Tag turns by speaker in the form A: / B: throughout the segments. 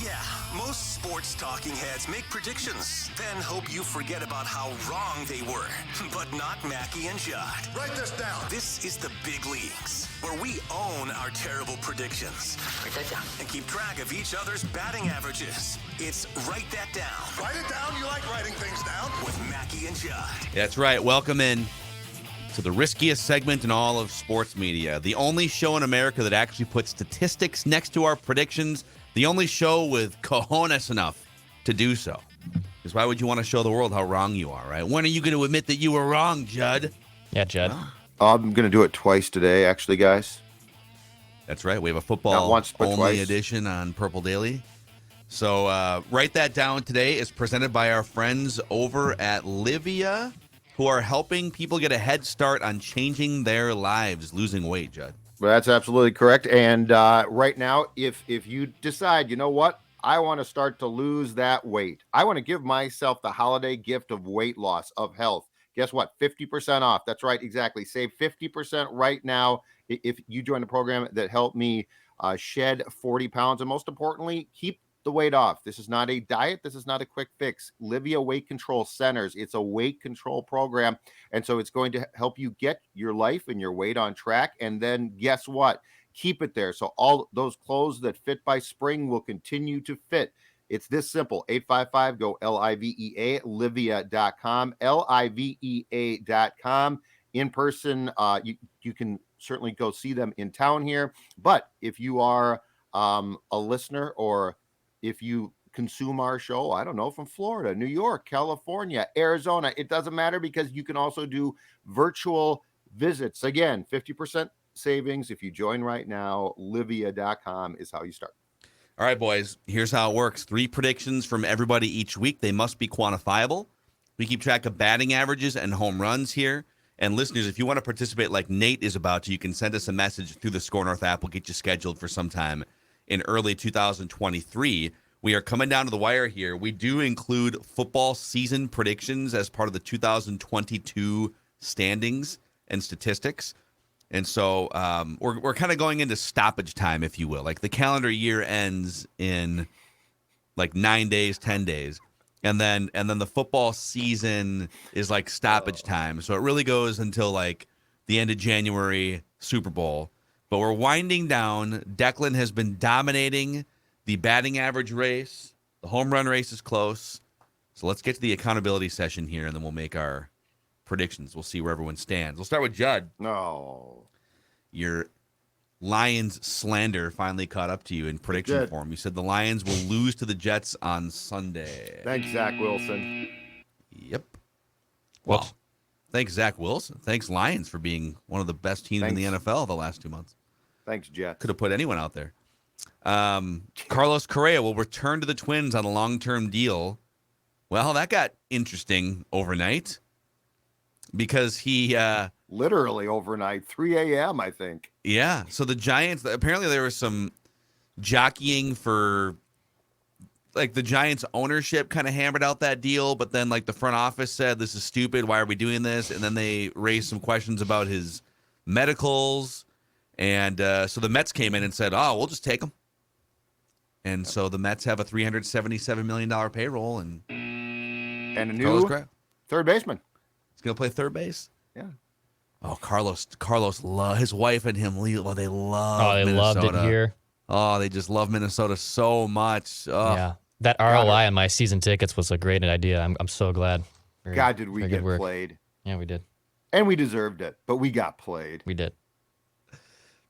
A: Yeah, most sports talking heads make predictions, then hope you forget about how wrong they were. But not Mackey and Judd.
B: Write this down.
A: This is the big leagues, where we own our terrible predictions.
C: Write that down.
A: And keep track of each other's batting averages. It's Write That Down.
B: Write it down. You like writing things down?
A: With Mackey and Judd.
D: That's right. Welcome in to the riskiest segment in all of sports media. The only show in America that actually puts statistics next to our predictions. The only show with cojones enough to do so. Because why would you want to show the world how wrong you are, right? When are you going to admit that you were wrong, Judd?
E: Yeah, Judd.
F: I'm going to do it twice today, actually, guys.
D: That's right. We have a
F: Not
D: football
F: once, but
D: only
F: twice.
D: edition on Purple Daily. So Write That Down today is presented by our friends over at Livia, who are helping people get a head start on changing their lives, losing weight, Judd.
F: Well, that's absolutely correct. And right now, if you decide, you know what, I want to start to lose that weight. I want to give myself the holiday gift of weight loss, of health. Guess what? 50% off. That's right. Exactly. Save 50% right now if you join the program that helped me shed 40 pounds. And most importantly, keep the weight off. This is not a diet. This is not a quick fix. Livia Weight Control Centers. It's a weight control program. And so it's going to help you get your life and your weight on track. And then guess what? Keep it there. So all those clothes that fit by spring will continue to fit. It's this simple. 855 go LIVEA, Livia.com, LIVEA.com. In person, you can certainly go see them in town here. But if you are a listener, or if you consume our show, I don't know, from Florida, New York, California, Arizona, it doesn't matter, because you can also do virtual visits. Again, 50% savings if you join right now. Livia.com is how you start.
D: All right, boys, here's how it works. 3 predictions from everybody each week. They must be quantifiable. We keep track of batting averages and home runs here. And listeners, if you want to participate like Nate is about to, you can send us a message through the Score North app. We'll get you scheduled for some time in early 2023. We are coming down to the wire here. We do include football season predictions as part of the 2022 standings and statistics. And so we're kind of going into stoppage time, if you will. Like the calendar year ends in like 9 days, 10 days. And then the football season is like stoppage time. So it really goes until like the end of January, Super Bowl. But we're winding down. Declan has been dominating the batting average race. The home run race is close. So let's get to the accountability session here, and then we'll make our predictions. We'll see where everyone stands. We'll start with Judd.
F: No.
D: Your Lions slander finally caught up to you in prediction form. You said the Lions will lose to the Jets on Sunday.
F: Thanks, Zach Wilson.
D: Yep. Well, thanks, Zach Wilson. Thanks, Lions, for being one of the best teams in the NFL the last 2 months.
F: Thanks, Jets.
D: Could have put anyone out there. Carlos Correa will return to the Twins on a long-term deal. Well, that got interesting overnight because he...
F: literally overnight, 3 a.m., I think.
D: Yeah. So the Giants, apparently there was some jockeying for, like, the Giants ownership kind of hammered out that deal, but then, like, the front office said, this is stupid. Why are we doing this? And then they raised some questions about his medicals. And so the Mets came in and said, oh, we'll just take him. And so the Mets have a $377 million payroll. And
F: a new third baseman.
D: He's going to play third base?
F: Yeah.
D: Oh, Carlos, his wife and him, they love Minnesota.
E: Loved it here.
D: Oh, they just love Minnesota so much. Oh.
E: Yeah. That ROI on my season tickets was a great idea. I'm so glad.
F: God, did we get played.
E: Yeah, we did.
F: And we deserved it, but we got played.
E: We did.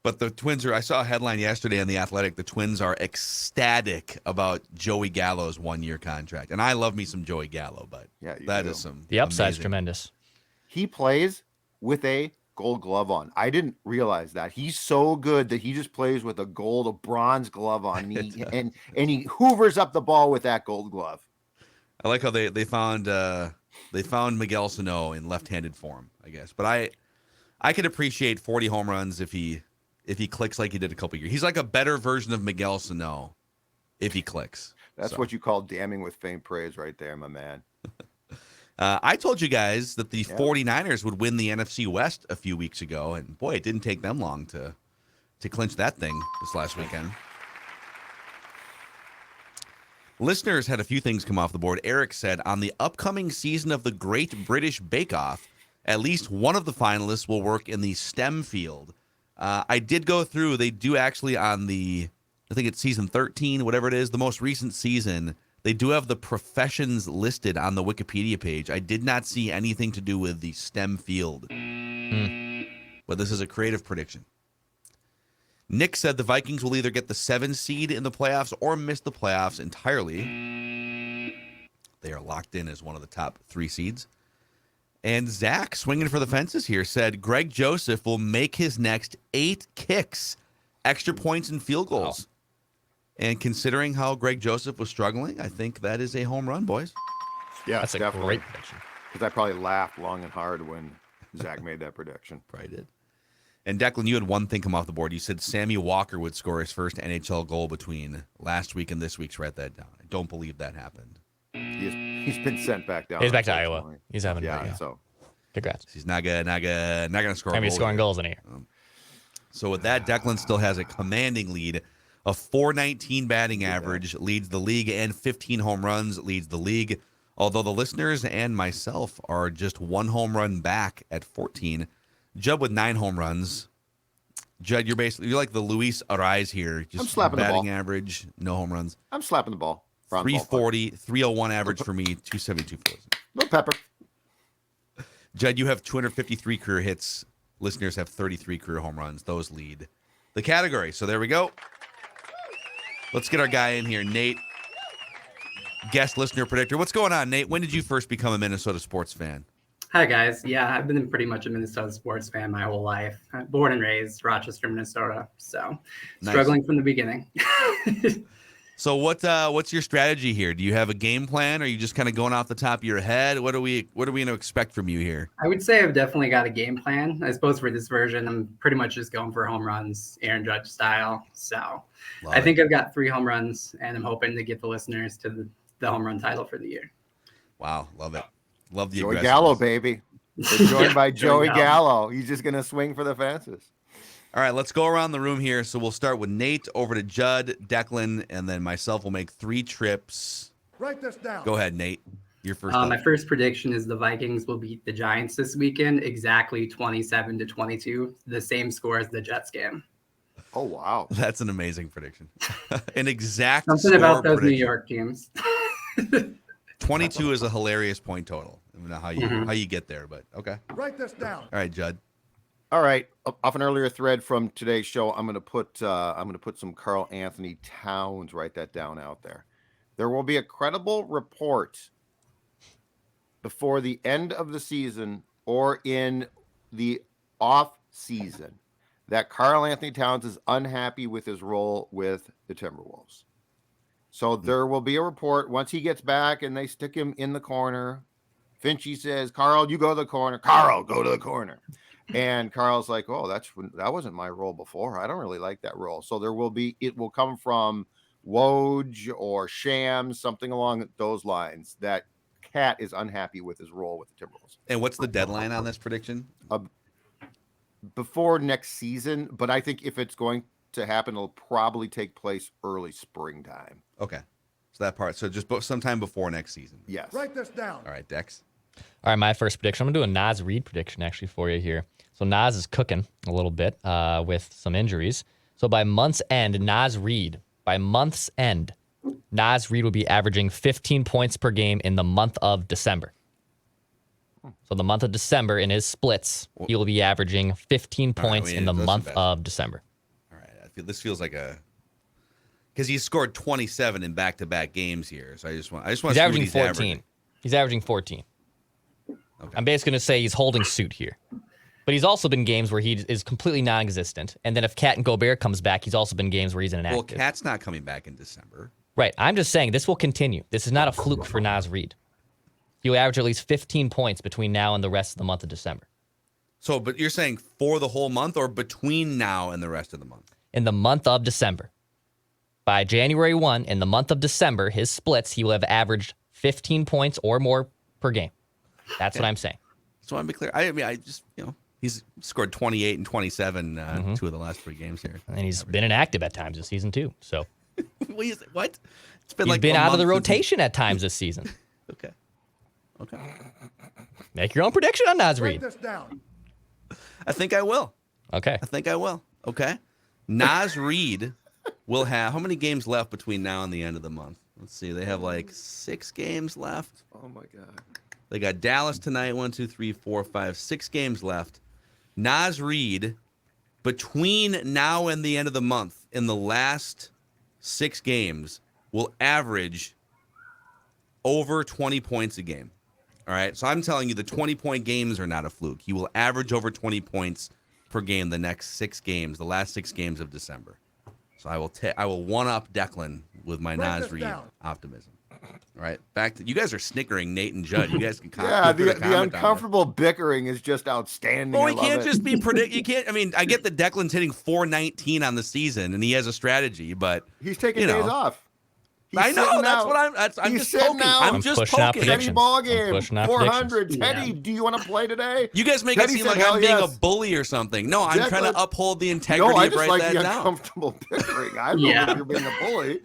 D: But the Twins I saw a headline yesterday on The Athletic. The Twins are ecstatic about Joey Gallo's 1-year contract. And I love me some Joey Gallo, but that is some
E: The upside's
D: amazing.
E: tremendous.
F: He plays with a gold glove on. I didn't realize that. He's so good that he just plays with a bronze glove on. And he hoovers up the ball with that gold glove.
D: I like how they found Miguel Sano in left-handed form, I guess. But I could appreciate 40 home runs if he clicks like he did a couple years. He's like a better version of Miguel Sano if he clicks.
F: That's what you call damning with faint praise right there, my man.
D: I told you guys that the 49ers would win the NFC West a few weeks ago, and boy, it didn't take them long to clinch that thing this last weekend. Listeners had a few things come off the board. Eric said, on the upcoming season of the Great British Bake Off, at least one of the finalists will work in the STEM field. I did go through. They do actually on the, I think it's season 13, whatever it is, the most recent season, they do have the professions listed on the Wikipedia page. I did not see anything to do with the STEM field. But this is a creative prediction. Nick said the Vikings will either get the 7 seed in the playoffs or miss the playoffs entirely. They are locked in as one of the top 3 seeds. And Zach, swinging for the fences here, said Greg Joseph will make his next 8 kicks, extra points, and field goals. Wow. And considering how Greg Joseph was struggling, I think that is a home run, boys.
F: Yeah,
E: that's a great prediction.
F: Because I probably laughed long and hard when Zach made that prediction.
D: Probably did. And Declan, you had one thing come off the board. You said Sammy Walker would score his first NHL goal between last week and this week's. Write that down. I don't believe that happened.
F: He's been sent back down.
E: He's back to Iowa. He's having
F: so
E: congrats.
D: He's not gonna score.
E: He's scoring goals in here.
D: So with that, Declan still has a commanding lead. A .419 batting average leads the league, and 15 home runs leads the league. Although the listeners and myself are just 1 home run back at 14. Judd with 9 home runs. Judd, you're like the Luis Arraez here. Just
F: I'm slapping
D: batting
F: the ball.
D: Average, no home runs.
F: I'm slapping the ball.
D: 340, 301 average for me, 272 for listeners.
F: No pepper.
D: Judd, you have 253 career hits. Listeners have 33 career home runs. Those lead the category. So there we go. Let's get our guy in here, Nate. Guest listener predictor. What's going on, Nate? When did you first become a Minnesota sports fan?
C: Hi, guys. Yeah, I've been pretty much a Minnesota sports fan my whole life. Born and raised Rochester, Minnesota. So struggling from the beginning.
D: So what's your strategy here? Do you have a game plan? Or are you just kind of going off the top of your head? What are we going to expect from you here?
C: I would say I've definitely got a game plan. I suppose for this version, I'm pretty much just going for home runs, Aaron Judge style. So I think I've got 3 home runs, and I'm hoping to get the listeners to the home run title for the year.
D: Wow, love it. Love the
F: Joey Gallo, baby. They're joined by Joey Gallo. He's just going to swing for the fences.
D: All right, let's go around the room here. So we'll start with Nate, over to Judd, Declan, and then myself will make 3 trips.
B: Write this down.
D: Go ahead, Nate. Your first.
C: My first prediction is the Vikings will beat the Giants this weekend, exactly 27-22, the same score as the Jets game.
F: Oh, wow.
D: That's an amazing prediction. An exact
C: something about those prediction. New York teams.
D: 22 is a hilarious point total. I don't know how you get there, but okay.
B: Write this down.
D: All right, Judd.
F: All right. Off an earlier thread from today's show, I'm going to put some Karl Anthony Towns. Write that down out there. There will be a credible report before the end of the season or in the off season that Karl Anthony Towns is unhappy with his role with the Timberwolves. So there will be a report once he gets back and they stick him in the corner. Finchie says, Karl, you go to the corner. Karl, go to the corner. And Karl's like, oh, that wasn't my role before. I don't really like that role. So it will come from Woj or Shams, something along those lines, that Cat is unhappy with his role with the Timberwolves.
D: And what's the deadline on this prediction?
F: Before next season, but I think if it's going to happen, it'll probably take place early springtime.
D: Okay. So that part. So just sometime before next season.
F: Yes.
B: Write this down.
D: All right, Dex.
E: All right, my first prediction. I'm going to do a Naz Reid prediction actually for you here. So Naz is cooking a little bit with some injuries. So by month's end, Naz Reid will be averaging 15 points per game in the month of December. So the month of December, in his splits, he will be averaging 15 points in the month of December.
D: All right. This feels like because he's scored 27 in back-to-back games here. So I just want to see what he's
E: 14.
D: averaging.
E: He's averaging 14.
D: Okay.
E: I'm basically going to say he's holding suit here. But he's also been games where he is completely non-existent. And then if Cat and Gobert comes back, he's also been games where he's inactive.
D: Well, Cat's not coming back in December.
E: Right. I'm just saying this will continue. This is not a fluke for Naz Reid. He'll average at least 15 points between now and the rest of the month of December.
D: So, but you're saying for the whole month or between now and the rest of the month?
E: In the month of December. By January 1, in the month of December, his splits, he will have averaged 15 points or more per game. That's what I'm saying.
D: Just want to be clear. I just, he's scored 28 and 27 2 of the last 3 games here.
E: And he's been inactive at times this season, too. So
D: What? It's
E: He's
D: like
E: been
D: a
E: out of the
D: month since
E: rotation at times this season.
D: Okay.
E: Make your own prediction on Naz
B: Write
E: Reid.
B: this down.
D: I think I will.
E: Okay.
D: Okay. Naz Reid will have how many games left between now and the end of the month? Let's see. They have like 6 games left.
F: Oh my God.
D: They got Dallas tonight. 1, 2, 3, 4, 5, 6 games left. Naz Reid, between now and the end of the month, in the last 6 games, will average over 20 points a game. All right. So I'm telling you, the 20-point games are not a fluke. He will average over 20 points per game the next 6 games, the last 6 games of December. So I will one-up Declan with my Naz Reid optimism. All right, back to you guys are snickering, Nate and Judd. You guys can comment.
F: Yeah, the uncomfortable bickering is just outstanding.
D: Well, we can't just be predict. You can't. I mean, I get that Declan's hitting 419 on the season, and he has a strategy, but
F: he's taking days off.
D: I know. That's what I'm just poking. I'm just poking.
F: Teddy ball game. 400.
E: Yeah.
F: Teddy, do you want to play today?
D: You guys make it seem like I'm being a bully or something. No, I'm trying to uphold the integrity
F: I
D: of
F: just
D: write
F: like
D: that
F: the
D: down.
F: uncomfortable bickering. I don't know if you're being a bully.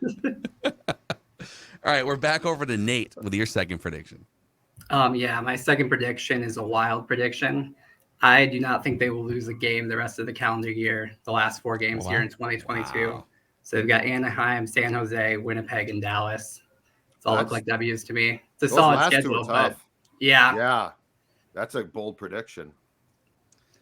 D: All right, we're back over to Nate with your second prediction.
C: Yeah, my second prediction is a wild prediction. I do not think they will lose a game the rest of the calendar year, the last 4 games here in 2022.
D: Wow.
C: So they've got Anaheim, San Jose, Winnipeg, and Dallas. It's all look like W's to me. It's a
F: Those
C: solid
F: last 2
C: schedule,
F: are
C: but
F: tough.
C: yeah.
F: That's a bold prediction.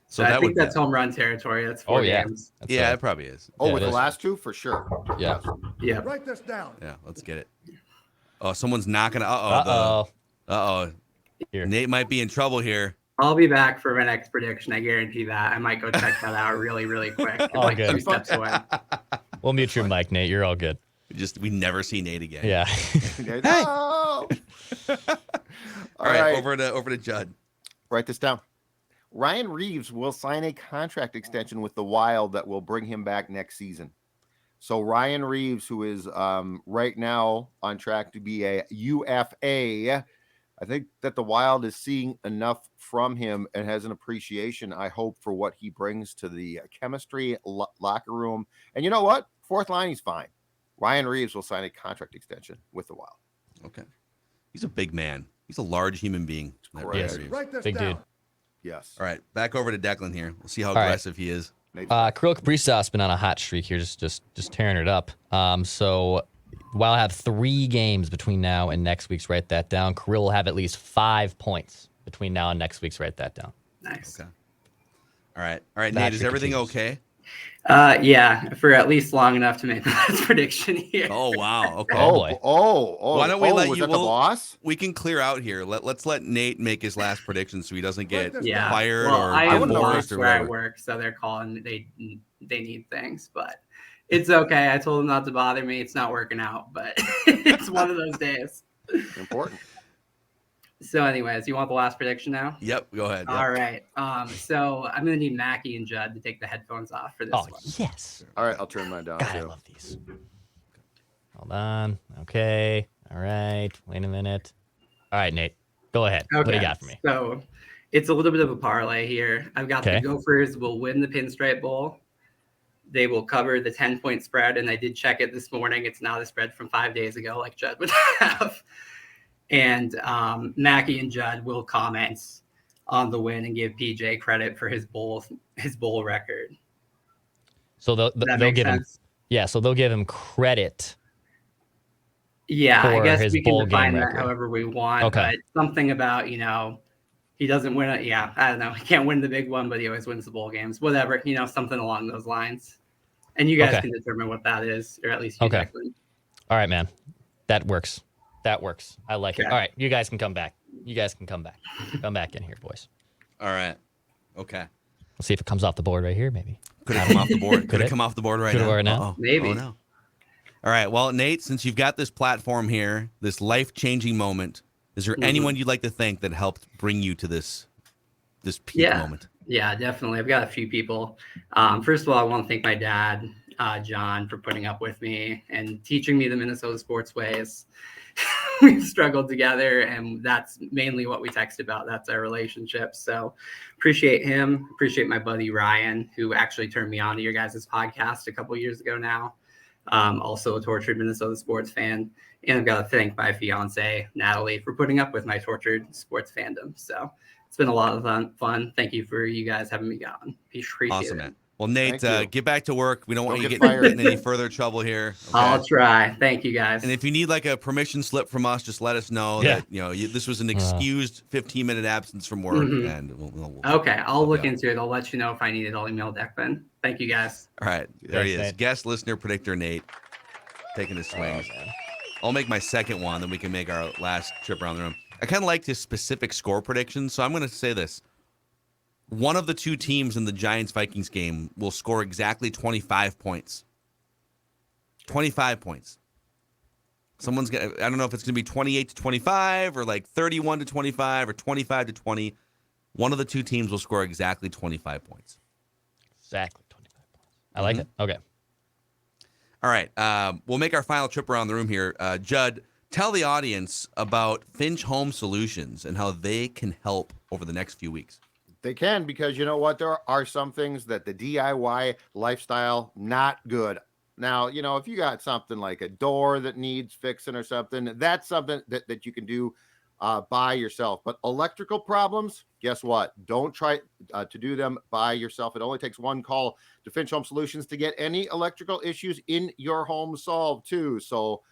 C: So I think that's home run territory. That's 4 games.
D: Yeah, it probably is.
F: Oh, with the last 2 for sure.
E: Yeah.
C: Yeah.
B: Write this down.
D: Yeah, let's get it. Oh, someone's knocking.
E: Uh-oh. Here.
D: Nate might be in trouble here.
C: I'll be back for my next prediction. I guarantee that. I might go check that out really, really quick.
E: All
C: like
E: good.
C: 2 steps away.
E: We'll mute your mic, Nate. You're all good.
D: We never see Nate again.
E: Yeah.
F: No!
D: All right, over to Judd.
F: Write this down. Ryan Reaves will sign a contract extension with the Wild that will bring him back next season. So Ryan Reaves, who is right now on track to be a UFA, I think that the Wild is seeing enough from him and has an appreciation, I hope, for what he brings to the chemistry locker room. And you know what? 4th line, he's fine. Ryan Reaves will sign a contract extension with the Wild.
D: Okay. He's a big man. He's a large human being.
E: Yes.
B: Write this
E: Big
B: down.
E: dude.
F: Yes.
D: All right, back over to Declan here. We'll see how
E: right.
D: aggressive he is.
E: Kirill Kaprizov's been on a hot streak here, just tearing it up. So Wild have 3 games between now and next week's. Write that down. Kirill will have at least 5 points between now and next week's. Write that down.
C: Nice.
D: Okay. All right, Nate, is everything
E: continues.
D: okay?
C: Yeah, for at least long enough to make the last prediction here.
D: Oh, wow. Okay.
E: Oh, boy.
D: Why don't we let
F: was
D: you?
F: that the boss?
D: We can clear out here. Let's let Nate make his last prediction so he doesn't get
C: Yeah.
D: fired
C: Well,
D: or
C: I am the
D: divorced
C: boss
D: or
C: where I
D: whatever.
C: work, so they're calling. They need things, but it's okay. I told them not to bother me. It's not working out, but it's one of those days.
F: Important.
C: So, anyways, you want the last prediction now?
D: Yep, go ahead. Yep.
C: All right. So I'm gonna need Mackey and Judd to take the headphones off for this
E: Oh,
C: one.
E: yes.
F: All right, I'll turn mine down
E: God, I
F: too.
E: love these. Hold on. Okay. All right. Wait a minute. All right, Nate. Go ahead.
C: Okay.
E: What do you got for me?
C: So it's a little bit of a parlay here. I've got
E: Okay.
C: the Gophers will win the Pinstripe Bowl. They will cover the 10-point spread, and I did check it this morning. It's now the spread from 5 days ago, like Judd would have. And Mackey and Judd will comment on the win and give PJ credit for his bowl record.
E: So
C: Does that
E: they'll
C: make
E: give him,
C: sense?
E: yeah. So they'll give him credit.
C: Yeah, I
E: for
C: guess
E: his
C: we can
E: bowl
C: define
E: game
C: that
E: record.
C: however we want.
E: Okay.
C: But something about, he doesn't win it. Yeah, I don't know. He can't win the big one, but he always wins the bowl games. Whatever, something along those lines. And you guys
E: Okay.
C: can determine what that is, or at least you,
E: Okay.
C: Declan.
E: All right, man. That works. I like it.
C: Okay.
E: All right, you guys can come back. Come back in here, boys.
D: All right. Okay.
E: We'll see if it comes off the board right here, maybe.
D: Could it come off the board? Could
E: it?
D: it come off the board right
E: Could it
D: now?
E: right now?
D: Uh-oh.
C: Maybe.
D: Oh, no. All right. Well, Nate, since you've got this platform here, this life-changing moment, is there anyone you'd like to thank that helped bring you to this peak moment?
C: Yeah, definitely. I've got a few people. First of all, I want to thank my dad, John, for putting up with me and teaching me the Minnesota sports ways. We've struggled together, and that's mainly what we text about. That's our relationship. So appreciate him. Appreciate my buddy Ryan, who actually turned me on to your guys' podcast a couple years ago now. Also a tortured Minnesota sports fan. And I've got to thank my fiance, Natalie, for putting up with my tortured sports fandom. So it's been a lot of fun. Thank you for you guys having me on. Appreciate
D: Awesome,
C: it.
D: man. Well, Nate,
F: Thank you.
D: get back to work. We don't want
F: Don't
D: you
F: get
D: getting
F: fired.
D: in any further trouble here. Okay?
C: I'll try. Thank you, guys.
D: And if you need like a permission slip from us, just let us know
E: Yeah.
D: that this was an excused 15-minute absence from work, and we'll
C: Okay, I'll look into it. I'll let you know if I need it. I'll email Declan. Thank you, guys.
D: All right, there he is.
E: Nate.
D: Guest listener predictor Nate taking his swings. I'll make my second one, then we can make our last trip around the room. I kind of like his specific score predictions, so I'm going to say this. One of the two teams in the Giants-Vikings game will score exactly 25 points. 25 points. Someone's going to, I don't know if it's going to be 28-25 or like 31-25 or 25-20. One of the two teams will score exactly 25 points.
E: Exactly 25 points. I like it. Okay.
D: All right. We'll make our final trip around the room here. Judd, tell the audience about Finch Home Solutions and how they can help over the next few weeks.
F: They can, because you know what? There are some things that the DIY lifestyle, not good. Now, if you got something like a door that needs fixing or something, that's something that you can do by yourself. But electrical problems, guess what? Don't try to do them by yourself. It only takes one call to Finch Home Solutions to get any electrical issues in your home solved too. So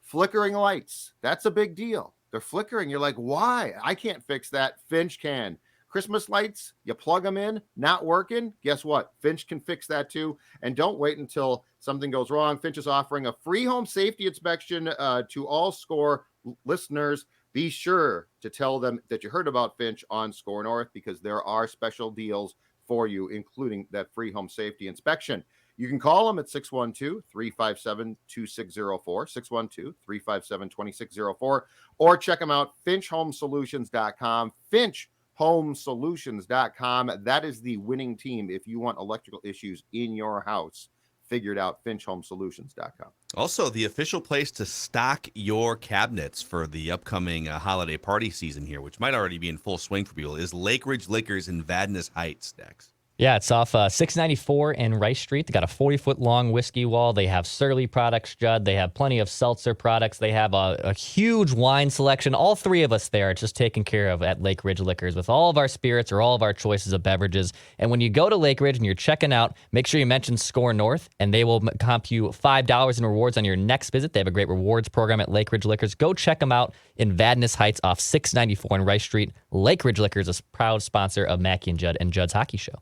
F: flickering lights, that's a big deal. They're flickering. You're like, why? I can't fix that. Finch can. Christmas lights, you plug them in, not working. Guess what? Finch can fix that too. And don't wait until something goes wrong. Finch is offering a free home safety inspection to all SCORE listeners. Be sure to tell them that you heard about Finch on SCORE North, because there are special deals for you, including that free home safety inspection. You can call them at 612-357-2604, 612-357-2604, or check them out, finchhomesolutions.com, finchhomesolutions.com. That is the winning team if you want electrical issues in your house figured out, finchhomesolutions.com.
D: Also, the official place to stock your cabinets for the upcoming holiday party season here, which might already be in full swing for people, is Lake Ridge Liquors in Vadnais Heights, Dex.
E: Yeah, it's off 694 and Rice Street. They got a 40-foot long whiskey wall. They have Surly products, Judd. They have plenty of seltzer products. They have a huge wine selection. All three of us there are just taken care of at Lake Ridge Liquors with all of our spirits or all of our choices of beverages. And when you go to Lake Ridge and you're checking out, make sure you mention SCORE North, and they will comp you $5 in rewards on your next visit. They have a great rewards program at Lake Ridge Liquors. Go check them out in Vadnais Heights off 694 and Rice Street. Lake Ridge Liquors is a proud sponsor of Mackey and Judd and Judd's Hockey Show.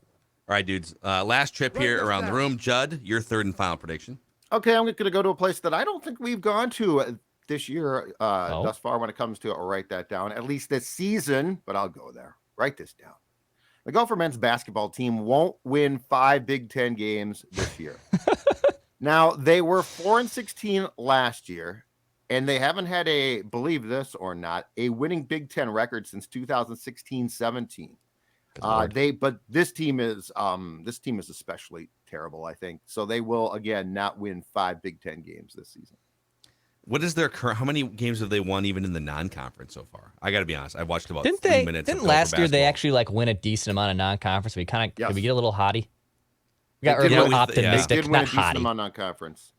D: All right, dudes. Last trip here around the room. Judd, your third and final prediction.
F: Okay, I'm going to go to a place that I don't think we've gone to this year thus far when it comes to it. I'll write that down, at least this season, but I'll go there. Write this down. The Gopher men's basketball team won't win 5 Big Ten games this year. Now, they were 4-16 last year, and they haven't had believe this or not, a winning Big Ten record since 2016-17. But this team is especially terrible, I think. So they will again not win 5 Big Ten games this season.
D: What is their current? How many games have they won even in the non-conference so far? I got to be honest. I've watched about 3 minutes.
E: Didn't last year they actually win a decent amount of non-conference? We kind of did we get a little hotty? We got optimistic,
F: they did win
E: not
F: a decent
E: hotty.
F: amount of non-conference.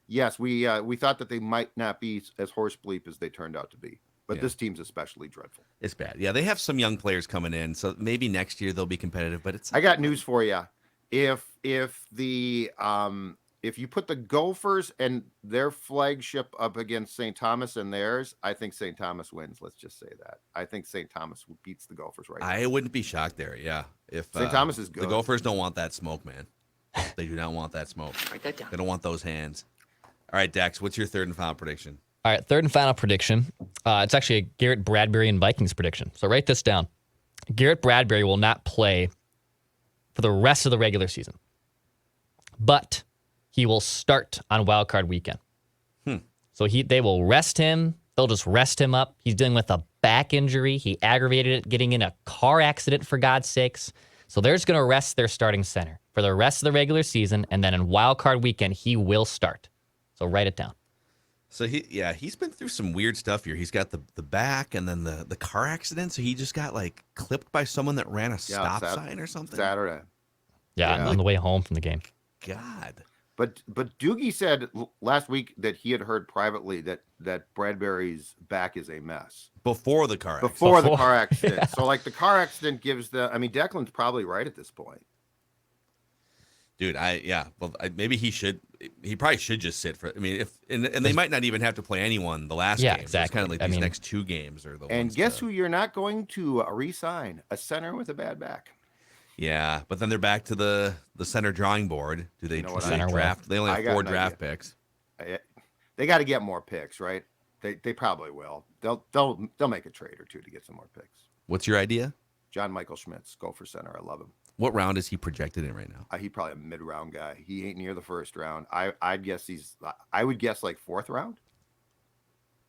F: Yes, we thought that they might not be as horse bleep as they turned out to be. But this team's especially dreadful.
D: It's bad. Yeah, they have some young players coming in, so maybe next year they'll be competitive. But
F: I got news for you. If you put the Gophers and their flagship up against St. Thomas and theirs, I think St. Thomas wins. Let's just say that. I think St. Thomas beats the Gophers now.
D: I wouldn't be shocked there. Yeah, if
F: St. Thomas is good.
D: The Gophers don't want that smoke, man. They do not want that smoke.
G: Write that down.
D: They don't want those hands. All right, Dax, what's your third and final prediction?
E: All right, third and final prediction. It's actually a Garrett Bradbury and Vikings prediction. So write this down. Garrett Bradbury will not play for the rest of the regular season, but he will start on Wild Card Weekend. So they will rest him. They'll just rest him up. He's dealing with a back injury. He aggravated it getting in a car accident, for God's sakes. So they're just going to rest their starting center for the rest of the regular season, and then in Wild Card Weekend, he will start. So write it down.
D: So he's been through some weird stuff here. He's got the back and then the car accident. So he just got like clipped by someone that ran a stop sign or something.
F: Saturday.
E: Yeah, on the way home from the game.
D: God.
F: But Doogie said last week that he had heard privately that Bradbury's back is a mess
D: Before the car accident.
F: Before the car accident. Yeah. So like the car accident gives Declan's probably right at this point.
D: Dude, maybe he probably should just sit for. I mean, and they might not even have to play anyone the last game.
E: Exactly.
D: It's kind of like these next 2 games are the
F: and
D: ones.
F: Guess who you're not going to re-sign? A center with a bad back.
D: Yeah, but then they're back to the center drawing board. Do they
E: center
D: draft? They only have 4 draft picks.
F: They got to get more picks, right? They probably will. They'll make a trade or 2 to get some more picks.
D: What's your idea?
F: John Michael Schmitz, go for center. I love him.
D: What round is he projected in right now?
F: He's probably a mid-round guy. He ain't near the first round. I would guess like 4th round.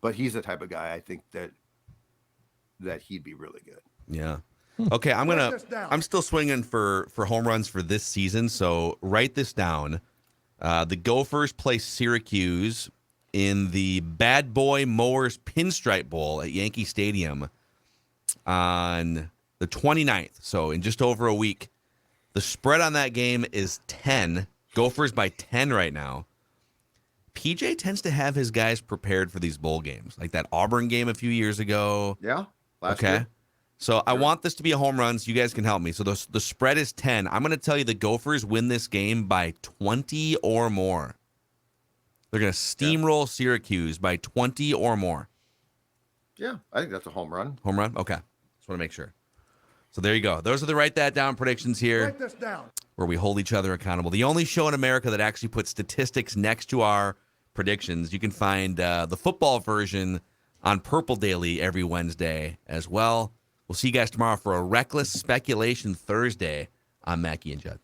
F: But he's the type of guy I think that he'd be really good.
D: Yeah. Okay, I'm still swinging for home runs for this season, so write this down. The Gophers play Syracuse in the Bad Boy Mowers Pinstripe Bowl at Yankee Stadium on the 29th, so in just over a week. The spread on that game is 10. Gophers by 10 right now. PJ tends to have his guys prepared for these bowl games, like that Auburn game a few years ago.
F: Yeah, last
D: okay.
F: year.
D: So sure. I want this to be a home run, so you guys can help me. So the spread is 10. I'm going to tell you the Gophers win this game by 20 or more. They're going to steamroll Syracuse by 20 or more.
F: Yeah, I think that's a home run.
D: Home run? Okay. Just want to make sure. So there you go. Those are the Write That Down predictions here.
B: Write this down.
D: Where we hold each other accountable. The only show in America that actually puts statistics next to our predictions. You can find the football version on Purple Daily every Wednesday as well. We'll see you guys tomorrow for a Reckless Speculation Thursday on Mackey and Judd.